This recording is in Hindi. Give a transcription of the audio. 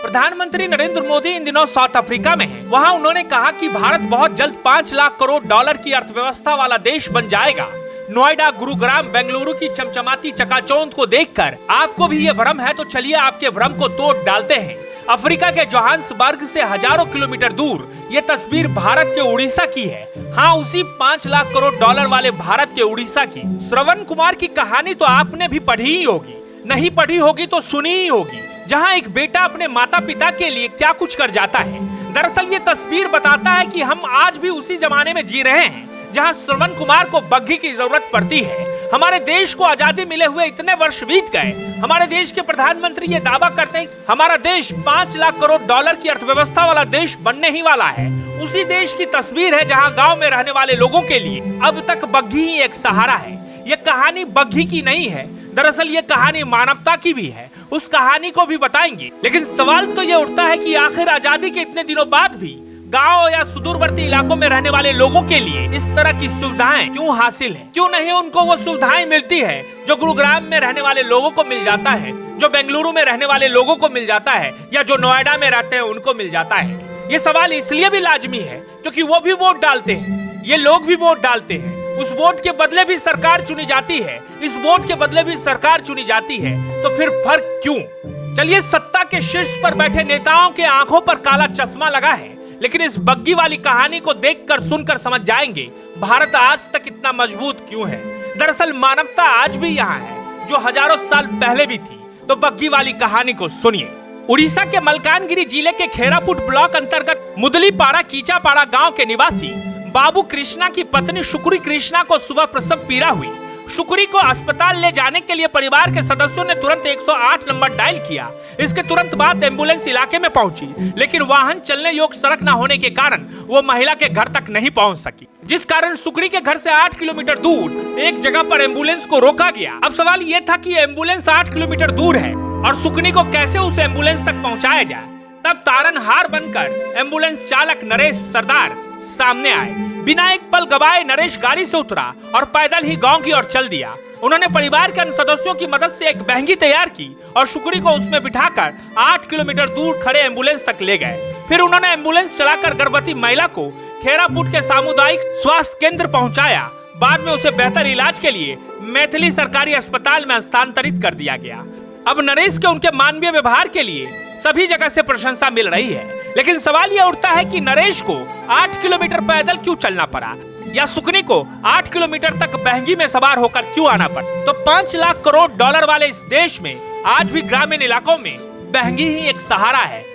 प्रधानमंत्री नरेंद्र मोदी इन दिनों साउथ अफ्रीका में हैं। वहां उन्होंने कहा कि भारत बहुत जल्द 5 लाख करोड़ डॉलर की अर्थव्यवस्था वाला देश बन जाएगा। नोएडा, गुरुग्राम, बेंगलुरु की चमचमाती चकाचौंध को देखकर आपको भी ये भ्रम है तो चलिए आपके भ्रम को तोड़ डालते हैं। अफ्रीका के जोहान्सबर्ग से हजारों किलोमीटर दूर ये तस्वीर भारत के उड़ीसा की है। हाँ, उसी 5 लाख करोड़ डॉलर वाले भारत के उड़ीसा की। श्रवण कुमार की कहानी तो आपने भी पढ़ी ही होगी, नहीं पढ़ी होगी तो सुनी ही होगी, जहाँ एक बेटा अपने माता पिता के लिए क्या कुछ कर जाता है। दरअसल ये तस्वीर बताता है कि हम आज भी उसी जमाने में जी रहे हैं जहाँ श्रवण कुमार को बग्घी की जरूरत पड़ती है। हमारे देश को आजादी मिले हुए इतने वर्ष बीत गए, हमारे देश के प्रधानमंत्री ये दावा करते हैं हमारा देश 5 लाख करोड़ डॉलर की अर्थव्यवस्था वाला देश बनने ही वाला है। उसी देश की तस्वीर है जहाँ गाँव में रहने वाले लोगों के लिए अब तक बग्घी ही एक सहारा है। ये कहानी बग्घी की नहीं है, दरअसल ये कहानी मानवता की भी है। उस कहानी को भी बताएंगे, लेकिन सवाल तो ये उठता है कि आखिर आजादी के इतने दिनों बाद भी गांव या सुदूरवर्ती इलाकों में रहने वाले लोगों के लिए इस तरह की सुविधाएं क्यों हासिल है? क्यों नहीं उनको वो सुविधाएं मिलती है जो गुरुग्राम में रहने वाले लोगों को मिल जाता है, जो बेंगलुरु में रहने वाले लोगों को मिल जाता है, या जो नोएडा में रहते हैं उनको मिल जाता है? ये सवाल इसलिए भी लाजमी है क्योंकि वो भी वोट डालते हैं, ये लोग भी वोट डालते हैं। उस वोट के बदले भी सरकार चुनी जाती है, इस वोट के बदले भी सरकार चुनी जाती है, तो फिर फर्क क्यों? चलिए, सत्ता के शीर्ष पर बैठे नेताओं के आंखों पर काला चश्मा लगा है, लेकिन इस बग्घी वाली कहानी को देखकर सुनकर समझ जाएंगे भारत आज तक इतना मजबूत क्यों है। दरअसल मानवता आज भी यहाँ है जो हजारों साल पहले भी थी। तो बग्घी वाली कहानी को सुनिए। उड़ीसा के मलकानगिरी जिले के खेरापुट ब्लॉक अंतर्गत मुदलीपाड़ा कीचापाड़ा गांव के निवासी बाबू कृष्णा की पत्नी शुक्री कृष्णा को सुबह प्रसव पीड़ा हुई। शुक्री को अस्पताल ले जाने के लिए परिवार के सदस्यों ने तुरंत 108 नंबर डायल किया। इसके तुरंत बाद एम्बुलेंस इलाके में पहुंची, लेकिन वाहन चलने योग्य सड़क न होने के कारण वो महिला के घर तक नहीं पहुंच सकी, जिस कारण शुक्री के घर से 8 किलोमीटर दूर एक जगह पर एम्बुलेंस को रोका गया। अब सवाल ये था कि एम्बुलेंस 8 किलोमीटर दूर है और शुक्री को कैसे उस एम्बुलेंस तक पहुँचाया जाए। तब तारनहार बनकर एम्बुलेंस चालक नरेश सरदार सामने आए। बिना एक पल गवाए नरेश गाड़ी से उतरा और पैदल ही गांव की ओर चल दिया। उन्होंने परिवार के अन्य सदस्यों की मदद से एक बहंगी तैयार की और शुक्री को उसमें बिठाकर 8 किलोमीटर दूर खड़े एम्बुलेंस तक ले गए। फिर उन्होंने एम्बुलेंस चलाकर गर्भवती महिला को खेरापुट के सामुदायिक स्वास्थ्य केंद्र पहुंचाया। बाद में उसे बेहतर इलाज के लिए मैथिली सरकारी अस्पताल में स्थानांतरित कर दिया गया। अब नरेश के उनके मानवीय व्यवहार के लिए सभी जगह से प्रशंसा मिल रही है, लेकिन सवाल यह उठता है कि नरेश को 8 किलोमीटर पैदल क्यों चलना पड़ा, या शुक्री को 8 किलोमीटर तक बहंगी में सवार होकर क्यों आना पड़ा। तो 5 लाख करोड़ डॉलर वाले इस देश में आज भी ग्रामीण इलाकों में बहंगी ही एक सहारा है।